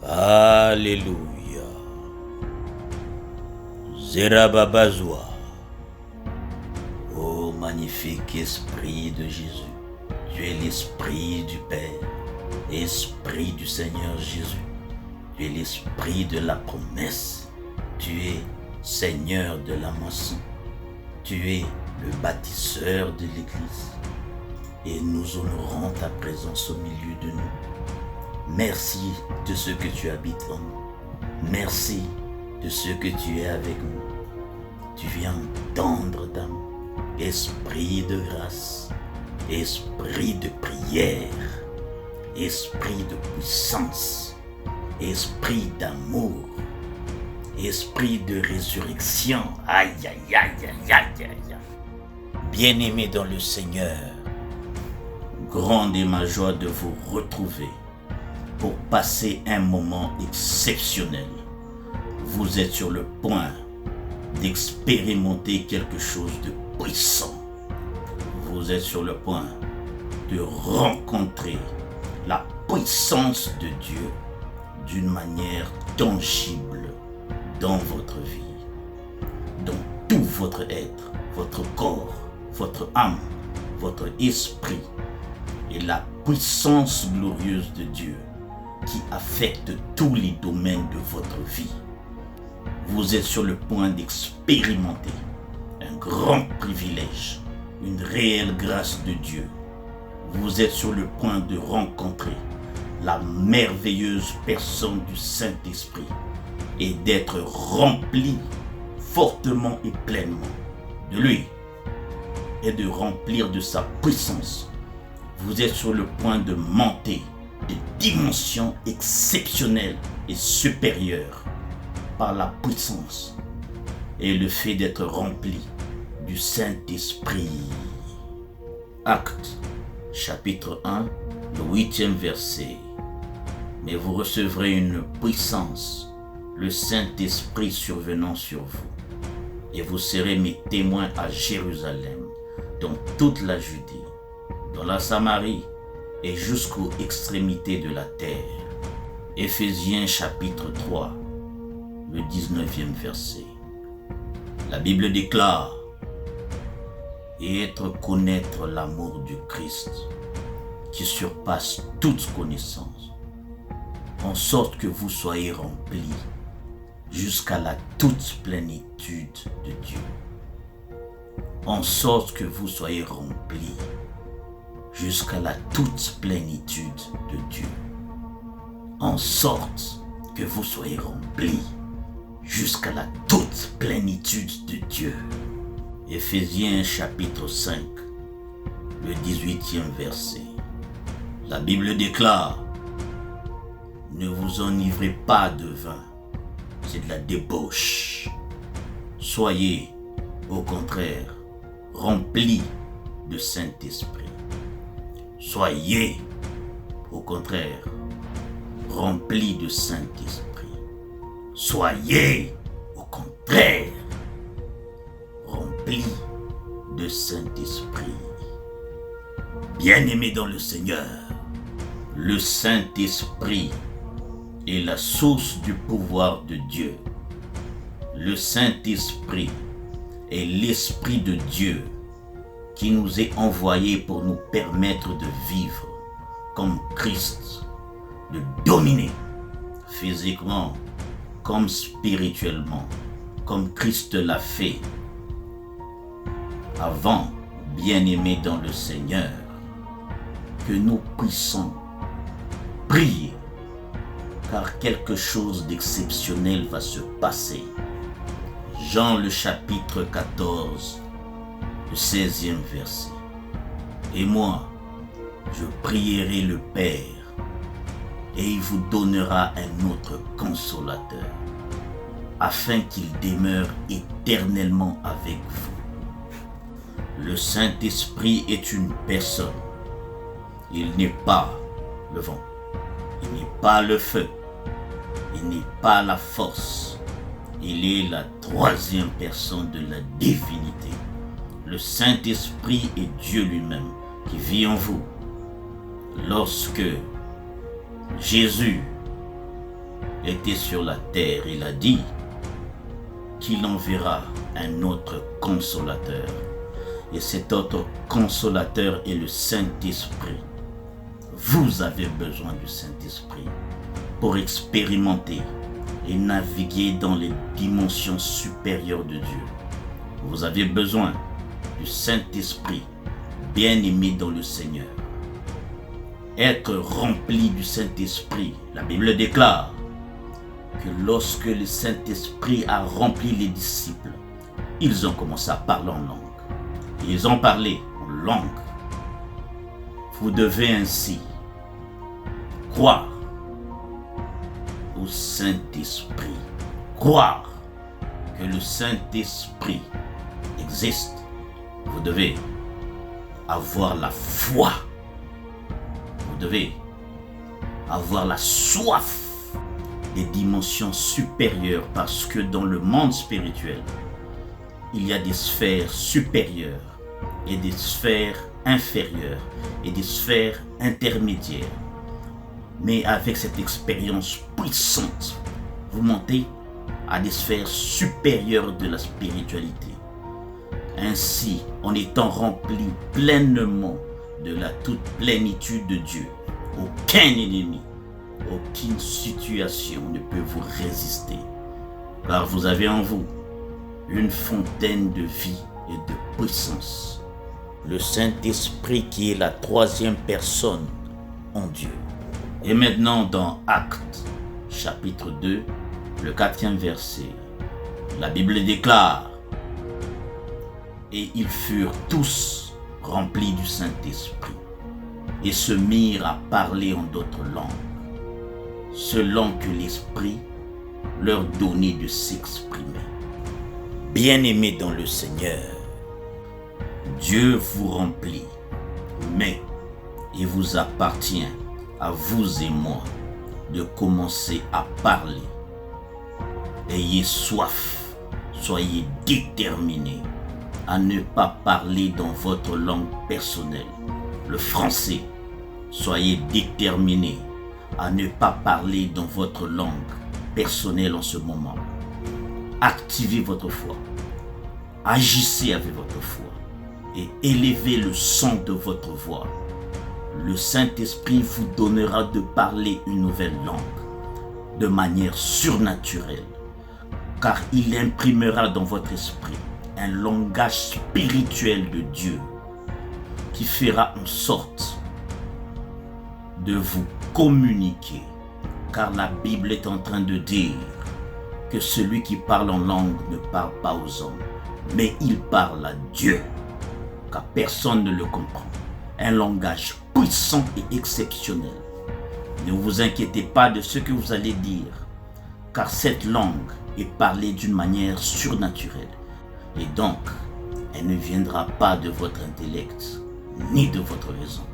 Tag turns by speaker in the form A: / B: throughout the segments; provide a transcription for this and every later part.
A: Alléluia. Zerababazwa. Ô magnifique Esprit de Jésus, tu es l'Esprit du Père, Esprit du Seigneur Jésus. Tu es l'Esprit de la promesse. Tu es Seigneur de la moisson. Tu es le bâtisseur de l'Église. Et nous honorons ta présence au milieu de nous. Merci de ce que tu habites en nous. Merci de ce que tu es avec nous. Tu viens tendre ta main. Esprit de grâce, esprit de prière, esprit de puissance, esprit d'amour, esprit de résurrection. Aïe, aïe, aïe, aïe, aïe, aïe. Bien-aimés dans le Seigneur, grande est ma joie de vous retrouver pour passer un moment exceptionnel. Vous êtes sur le point d'expérimenter quelque chose de puissant. Vous êtes sur le point de rencontrer la puissance de Dieu d'une manière tangible dans votre vie, dans tout votre être, votre corps, votre âme, votre esprit et la puissance glorieuse de Dieu qui affecte tous les domaines de votre vie. Vous êtes sur le point d'expérimenter un grand privilège, une réelle grâce de Dieu. Vous êtes sur le point de rencontrer la merveilleuse personne du Saint-Esprit et d'être rempli fortement et pleinement de lui et de remplir de sa puissance. Vous êtes sur le point de monter de dimensions exceptionnelles et supérieures par la puissance et le fait d'être rempli du Saint-Esprit. Actes, chapitre 1, le 8e verset. Mais vous recevrez une puissance, le Saint-Esprit survenant sur vous, et vous serez mes témoins à Jérusalem, dans toute la Judée, dans la Samarie et jusqu'aux extrémités de la terre. Éphésiens chapitre 3, le 19e verset. La Bible déclare: et connaître l'amour du Christ qui surpasse toute connaissance, en sorte que vous soyez remplis jusqu'à la toute plénitude de Dieu. En sorte que vous soyez remplis jusqu'à la toute plénitude de Dieu. En sorte que vous soyez remplis jusqu'à la toute plénitude de Dieu. Éphésiens chapitre 5, le 18e verset. La Bible déclare: ne vous enivrez pas de vin, c'est de la débauche. Soyez, au contraire, remplis de Saint-Esprit. Soyez, au contraire, remplis de Saint-Esprit. Soyez, au contraire, remplis de Saint-Esprit. Bien-aimés dans le Seigneur, le Saint-Esprit est la source du pouvoir de Dieu. Le Saint-Esprit est l'Esprit de Dieu qui nous est envoyé pour nous permettre de vivre comme Christ, de dominer physiquement comme spirituellement, comme Christ l'a fait. Avant, bien-aimés dans le Seigneur, que nous puissions prier, car quelque chose d'exceptionnel va se passer. Jean le chapitre 14, le 16e verset. Et moi, je prierai le Père, et il vous donnera un autre consolateur, afin qu'il demeure éternellement avec vous. Le Saint-Esprit est une personne. Il n'est pas le vent, il n'est pas le feu, il n'est pas la force. Il est la troisième personne de la divinité. Le Saint-Esprit est Dieu lui-même qui vit en vous. Lorsque Jésus était sur la terre, il a dit qu'il enverra un autre consolateur. Et cet autre consolateur est le Saint-Esprit. Vous avez besoin du Saint-Esprit pour expérimenter et naviguer dans les dimensions supérieures de Dieu. Vous avez besoin du Saint-Esprit, bien-aimé dans le Seigneur. Être rempli du Saint-Esprit, la Bible déclare que lorsque le Saint-Esprit a rempli les disciples, ils ont commencé à parler en langue. Ils ont parlé en langue. Vous devez ainsi croire au Saint-Esprit. Croire que le Saint-Esprit existe. Vous devez avoir la foi. Vous devez avoir la soif des dimensions supérieures, parce que dans le monde spirituel, il y a des sphères supérieures et des sphères inférieures et des sphères intermédiaires. Mais avec cette expérience puissante, vous montez à des sphères supérieures de la spiritualité. Ainsi, en étant rempli pleinement de la toute plénitude de Dieu, aucun ennemi, aucune situation ne peut vous résister, car vous avez en vous une fontaine de vie et de puissance. Le Saint-Esprit qui est la troisième personne en Dieu. Et maintenant dans Actes, chapitre 2, le 4e verset, la Bible déclare: et ils furent tous remplis du Saint-Esprit et se mirent à parler en d'autres langues, selon que l'Esprit leur donnait de s'exprimer. Bien-aimés dans le Seigneur, Dieu vous remplit, mais il vous appartient à vous et moi de commencer à parler. Ayez soif, soyez déterminés à ne pas parler dans votre langue personnelle, le français. Soyez déterminés à ne pas parler dans votre langue personnelle en ce moment. Activez votre foi, agissez avec votre foi et élevez le son de votre voix. Le Saint-Esprit vous donnera de parler une nouvelle langue de manière surnaturelle, car il imprimera dans votre esprit un langage spirituel de Dieu qui fera en sorte de vous communiquer, car la Bible est en train de dire que celui qui parle en langue ne parle pas aux hommes, mais il parle à Dieu, car personne ne le comprend. Un langage puissant et exceptionnel. Ne vous inquiétez pas de ce que vous allez dire, car cette langue est parlée d'une manière surnaturelle. Et donc, elle ne viendra pas de votre intellect, ni de votre raison,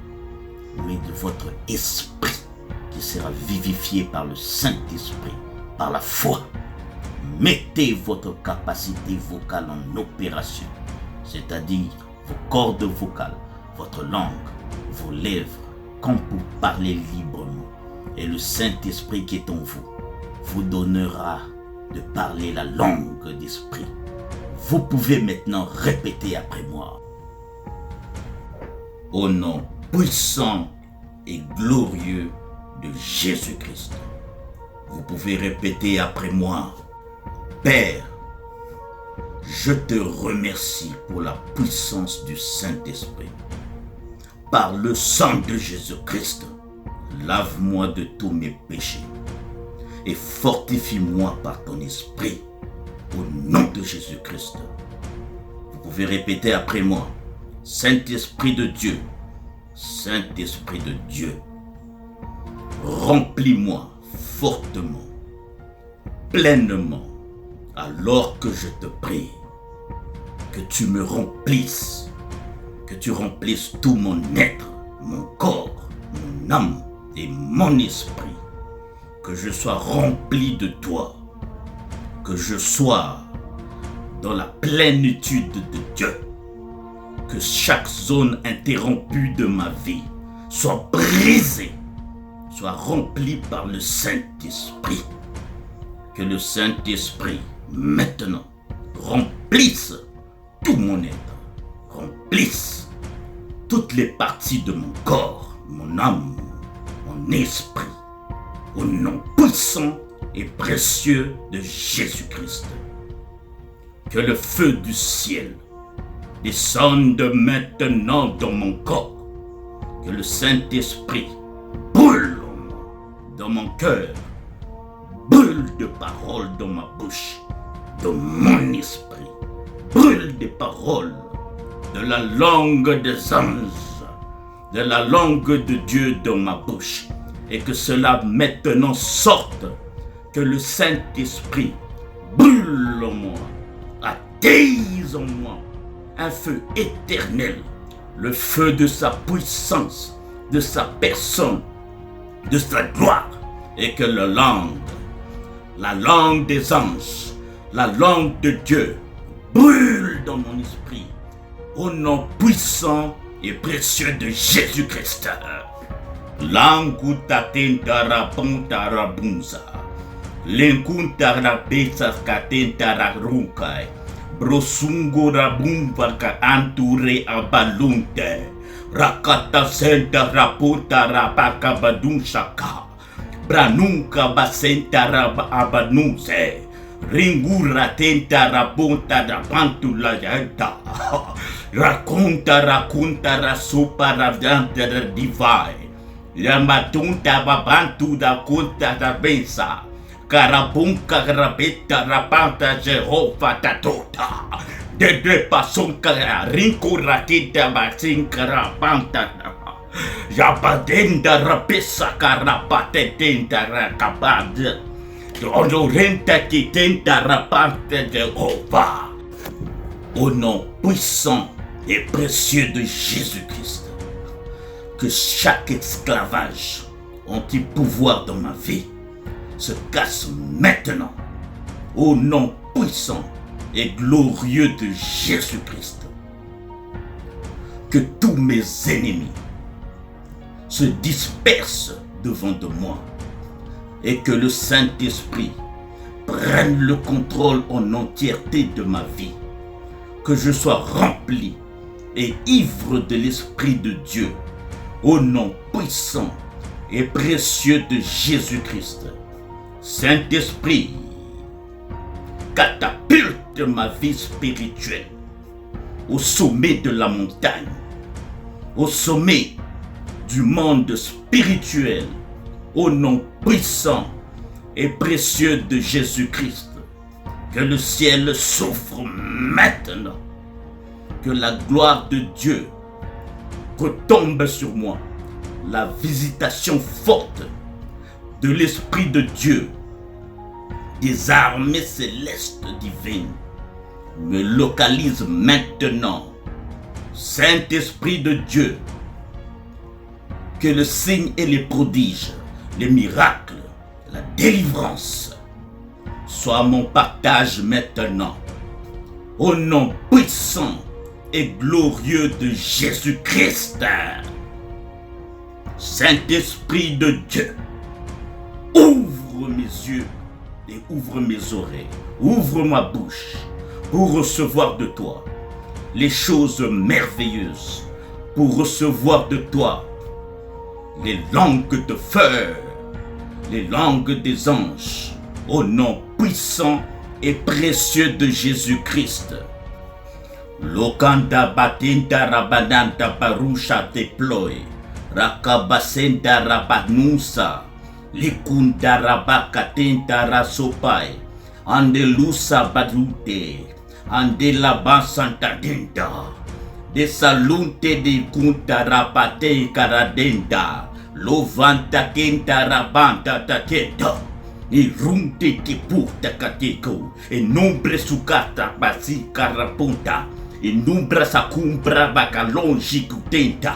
A: mais de votre esprit qui sera vivifié par le Saint-Esprit, par la foi. Mettez votre capacité vocale en opération, c'est-à-dire vos cordes vocales, votre langue, vos lèvres, comme pour parler librement. Et le Saint-Esprit qui est en vous vous donnera de parler la langue d'esprit. Vous pouvez maintenant répéter après moi. Au nom puissant et glorieux de Jésus-Christ. Vous pouvez répéter après moi. Père, je te remercie pour la puissance du Saint-Esprit. Par le sang de Jésus-Christ, lave-moi de tous mes péchés et fortifie-moi par ton esprit. Au nom de Jésus-Christ. Vous pouvez répéter après moi. Saint-Esprit de Dieu, Saint-Esprit de Dieu, remplis-moi fortement, pleinement, alors que je te prie, que tu me remplisses, que tu remplisses tout mon être, mon corps, mon âme et mon esprit, que je sois rempli de toi, que je sois dans la plénitude de Dieu, que chaque zone interrompue de ma vie soit brisée, soit remplie par le Saint-Esprit. Que le Saint-Esprit, maintenant, remplisse tout mon être, remplisse toutes les parties de mon corps, mon âme, mon esprit, au nom puissant et précieux de Jésus-Christ. Que le feu du ciel descende maintenant dans mon corps. Que le Saint-Esprit brûle en moi, dans mon cœur, brûle de paroles dans ma bouche, dans mon esprit, brûle des paroles de la langue des anges, de la langue de Dieu dans ma bouche, et que cela maintenant sorte, que le Saint-Esprit brûle en moi, attise en moi un feu éternel, le feu de sa puissance, de sa personne, de sa gloire, et que la langue des anges, la langue de Dieu, brûle dans mon esprit, au nom puissant et précieux de Jésus-Christ. Languta tentara pontara bunza, lenkuntara besa katentara runkai, brosungura bumba ka anture abalunte, rakata senta rapunta rapaka badunsaka, branunka basenta abanunse, ringura tenta rapunta rapantula yanta, raconta rasupa ravianta divai, yamatunta babantu da conta da bensa, carabunca rabeta rapanta Jehovah tatota, de pasonca rincuratita basinca rapanta, yabadenda rapesa carapate tenta racabada, honorenta qui tenta rapante Jehovah, au nom puissant et précieux de Jésus-Christ. Que chaque esclavage anti-pouvoir dans ma vie se casse maintenant, au nom puissant et glorieux de Jésus-Christ. Que tous mes ennemis se dispersent devant de moi et que le Saint-Esprit prenne le contrôle en entièreté de ma vie. Que je sois rempli et ivre de l'Esprit de Dieu, au nom puissant et précieux de Jésus-Christ. Saint-Esprit, catapulte ma vie spirituelle au sommet de la montagne, au sommet du monde spirituel, au nom puissant et précieux de Jésus-Christ. Que le ciel s'ouvre maintenant, que la gloire de Dieu retombe sur moi, la visitation forte de l'Esprit de Dieu, des armées célestes divines, me localise maintenant. Saint-Esprit de Dieu, que le signe et les prodiges, les miracles, la délivrance soient mon partage maintenant, au nom puissant et glorieux de Jésus-Christ. Saint-Esprit de Dieu, ouvre mes yeux et ouvre mes oreilles, ouvre ma bouche pour recevoir de toi les choses merveilleuses, pour recevoir de toi les langues de feu, les langues des anges, au nom puissant et précieux de Jésus-Christ. Lokanda batinda rabananta parusha deploy, rakabasenda rabanusa, likunda rabakatinda rasopai, andelusa badute, andela basanta dinda, de salunte de kunta rabate karadenda, lovanta kenta rabanta tateta. E runte te puta kateko, e nombre sukata basi karapunta, e numbra sakumbra baka longi kutenta,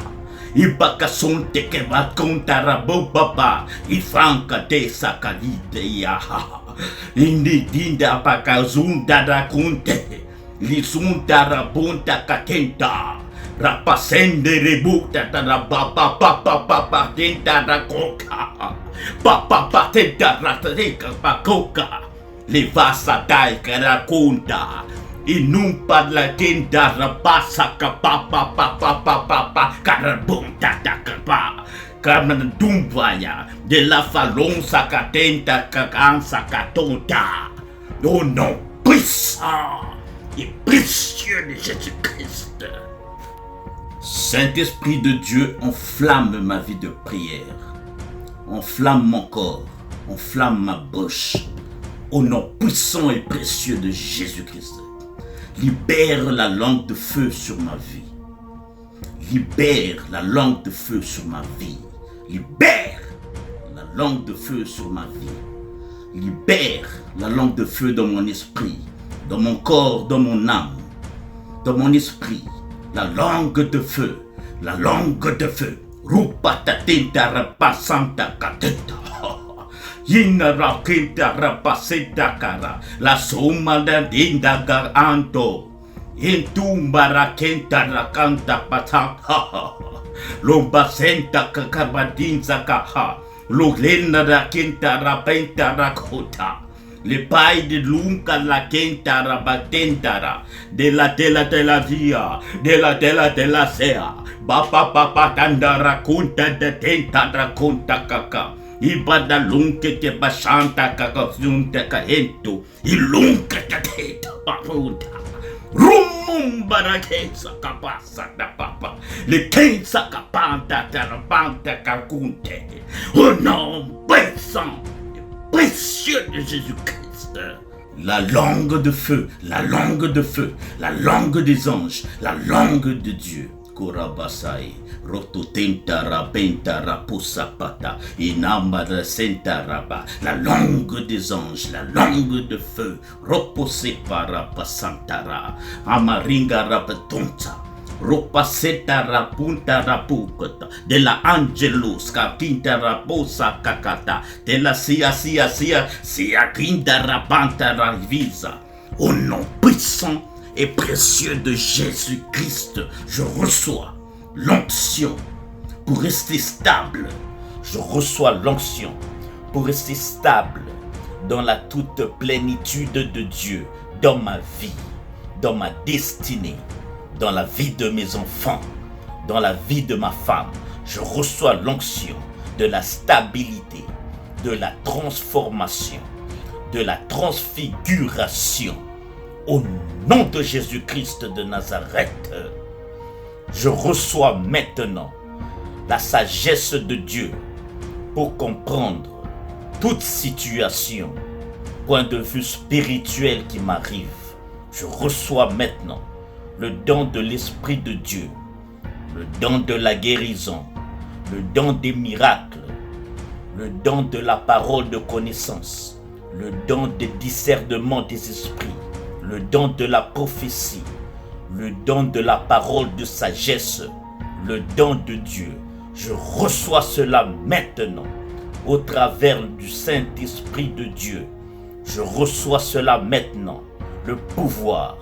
A: e baka sonte ke bakonta rabo baba, e franca te sakalite yaha, e ne dinda baka zunda da kunte, li zunda rabunta katenta, rapasende rebuta da rababa papa papa tenta da koka. Papa tenta rateka pakoka, Les vasatai karakunta. Inumpa la kenda rabasa kapapa papa papa karabunta takapa. Kamandumbaya de la falonsa katenta kakansa katonta. Au nom puissant et précieux de Jésus-Christ. Saint-Esprit de Dieu, enflamme ma vie de prière. Enflamme mon corps, enflamme ma bouche. Au nom puissant et précieux de Jésus-Christ. Libère la langue de feu sur ma vie. Libère la langue de feu sur ma vie. Libère la langue de feu sur ma vie. Libère la langue de feu dans mon esprit, dans mon corps, dans mon âme, dans mon esprit. La langue de feu, la langue de feu. Rupa tatenta rapasanta kateta. Yinara kinta rapasenta kara. La soma da dinda garanto. Intumbara kenta rakanta pataka. Lomba senta kakabadinza kaha. Lulena da kinta rapenta rakota. Le paille de l'unca la kenta rabatentara. De la via. De la sea. Bapa papa tanda rakunta de tenta rakunta kaka. Ibada lunke te bashanta kakazunta kaento. Ilunka te teta papunta. Rumumbara kensa kapasa da papa. Le kensa kapanta tarapanta kakunte. Au nom puissant et précieux de Jésus-Christ. La langue de feu, la langue de feu, la langue des anges, la langue de Dieu. Korabasai, rototentara, pentara, pusapata, inamara, sentaraba, la langue des anges, la langue de feu, roposepara, pasantara, amaringa, rapatonta, ropaseta, punta, rapukata, de la angelus, kapinta, raposa, kakata, de la sia, kinda, rapanta, ravisa, au nom puissant et précieux de Jésus-Christ, je reçois l'onction pour rester stable. Je reçois l'onction pour rester stable dans la toute plénitude de Dieu, dans ma vie, dans ma destinée, dans la vie de mes enfants, dans la vie de ma femme. Je reçois l'onction de la stabilité, de la transformation, de la transfiguration. Au nom de Jésus-Christ de Nazareth, je reçois maintenant la sagesse de Dieu pour comprendre toute situation, point de vue spirituel qui m'arrive. Je reçois maintenant le don de l'Esprit de Dieu, le don de la guérison, le don des miracles, le don de la parole de connaissance, le don des discernements des esprits, le don de la prophétie, le don de la parole de sagesse, le don de Dieu. Je reçois cela maintenant au travers du Saint-Esprit de Dieu. Je reçois cela maintenant, le pouvoir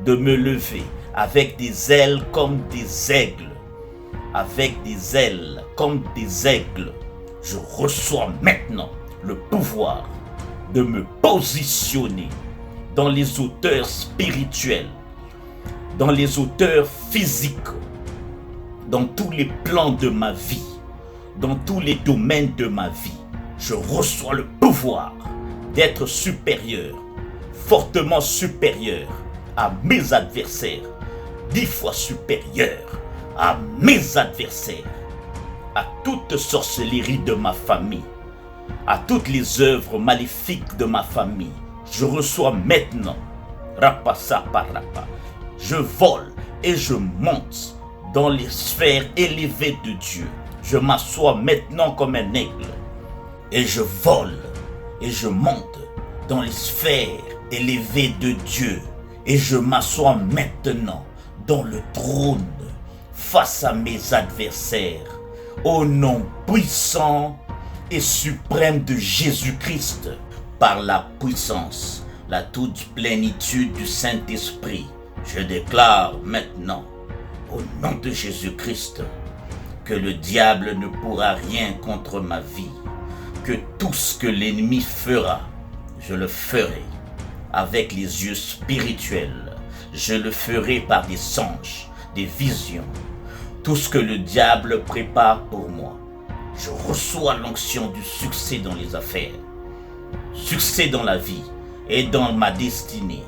A: de me lever avec des ailes comme des aigles. Avec des ailes comme des aigles. Je reçois maintenant le pouvoir de me positionner dans les hauteurs spirituelles, dans les hauteurs physiques, dans tous les plans de ma vie, dans tous les domaines de ma vie. Je reçois le pouvoir d'être supérieur, fortement supérieur à mes adversaires, 10 fois supérieur à mes adversaires, à toute sorcellerie de ma famille, à toutes les œuvres maléfiques de ma famille. Je reçois maintenant, rapasa parapa, je vole et je monte dans les sphères élevées de Dieu. Je m'assois maintenant comme un aigle et je vole et je monte dans les sphères élevées de Dieu. Et je m'assois maintenant dans le trône face à mes adversaires. Au nom puissant et suprême de Jésus-Christ, par la puissance, la toute plénitude du Saint-Esprit, je déclare maintenant, au nom de Jésus-Christ, que le diable ne pourra rien contre ma vie, que tout ce que l'ennemi fera, je le ferai avec les yeux spirituels. Je le ferai par des songes, des visions. Tout ce que le diable prépare pour moi. Je reçois l'onction du succès dans les affaires, succès dans la vie et dans ma destinée.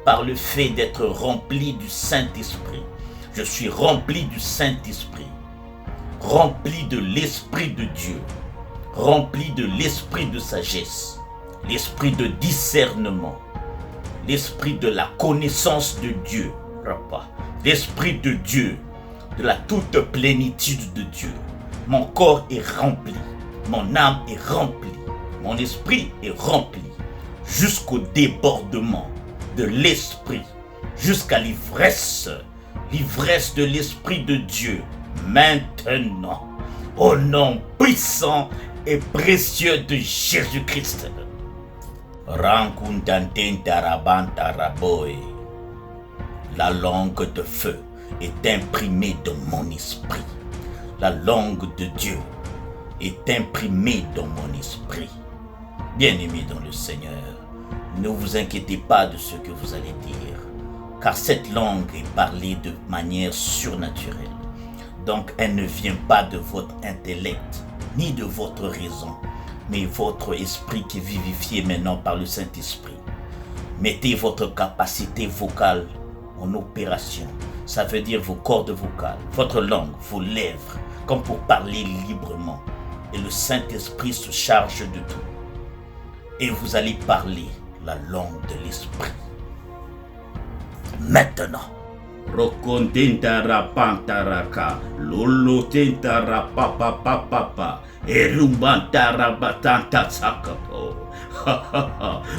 A: Par le fait d'être rempli du Saint-Esprit. Je suis rempli du Saint-Esprit, rempli de l'Esprit de Dieu, rempli de l'Esprit de sagesse, l'Esprit de discernement, l'Esprit de la connaissance de Dieu, l'Esprit de Dieu, de la toute plénitude de Dieu. Mon corps est rempli, mon âme est remplie, mon esprit est rempli, jusqu'au débordement de l'Esprit, jusqu'à l'ivresse de l'Esprit de Dieu, maintenant, au nom puissant et précieux de Jésus-Christ. La langue de feu est imprimée dans mon esprit. La langue de Dieu est imprimée dans mon esprit. Bien-aimés dans le Seigneur, ne vous inquiétez pas de ce que vous allez dire, car cette langue est parlée de manière surnaturelle. Donc elle ne vient pas de votre intellect, ni de votre raison, mais votre esprit qui est vivifié maintenant par le Saint-Esprit. Mettez votre capacité vocale en opération. Ça veut dire vos cordes vocales, votre langue, vos lèvres, comme pour parler librement. Et le Saint-Esprit se charge de tout. Et vous allez parler la langue de l'Esprit. Maintenant.
B: Rokondentara pantaraka, lolotentara papa papa, erumbantara batanta sakapo.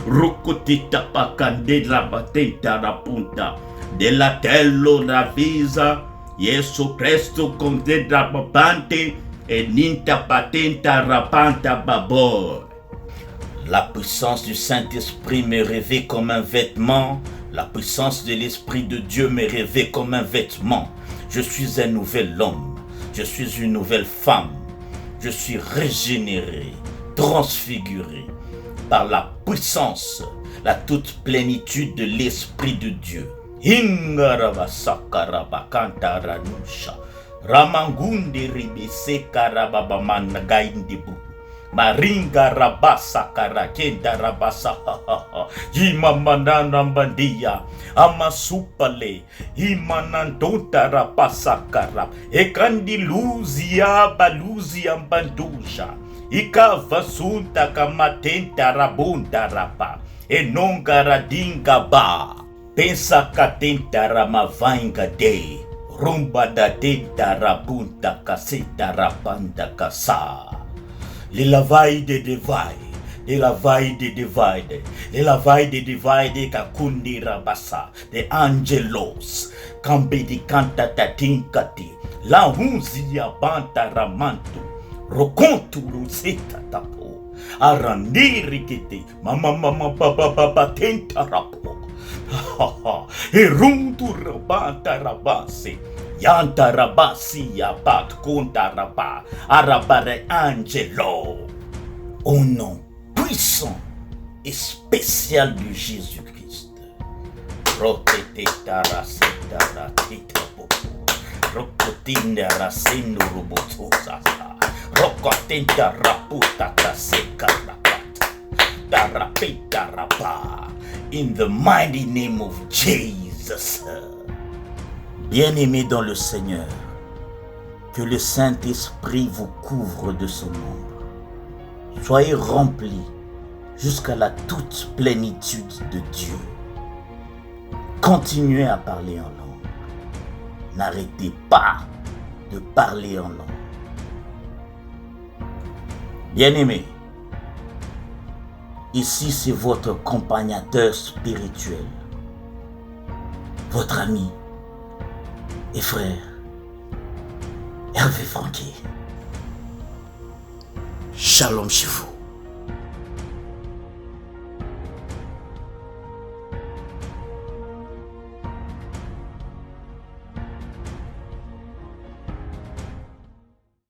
B: Rokotita pakandela batentara punta, della tello ravisa, yeso presto condedra babante, e ninta patenta rapanta babor.
A: La puissance du Saint-Esprit me revêt comme un vêtement. La puissance de l'Esprit de Dieu me revêt comme un vêtement. Je suis un nouvel homme. Je suis une nouvelle femme. Je suis régénéré, transfiguré par la puissance, la toute plénitude de l'Esprit de Dieu. Hingarabasakarabakantaranusha. Ramangunde ribese karababamannagaindebu. Maringa rabasa karakenda rabasa Imamanana bandia Amasupale Imanandota rabasa karab Ekandi luzia baluzia mbanduja Ikavasunta kamatenta rabunda rapa Enongaradinga ba Pensa katenta ramavainga de Rumba da tenta rabunta kaseta rabanda kasa. Les lavailles des divides, les lavailles des divides, les lavailles des divides, kakundi rabasa, des angelos, kambedi kanta tatinkati, la hunzia banta ramantu, rokonturu seta tapo, arandiri kiti, mama baba tenta rapo, eruntu rabanta rabase. Yanta rabasi yabat konta raba arabare angelo. Au nom puissant et spécial de Jésus-Christ. Rotete tarasita ratita popo. Rokotinda rasino robotosa. Rokotinda raputa taseka rapata. Tarapita rapa. In the mighty name of Jesus. Bien-aimés dans le Seigneur, que le Saint-Esprit vous couvre de son ombre. Soyez remplis jusqu'à la toute plénitude de Dieu. Continuez à parler en langue. N'arrêtez pas de parler en langue. Bien-aimés, ici c'est votre accompagnateur spirituel, votre ami et frère, Hervé Franquier. Shalom chez vous.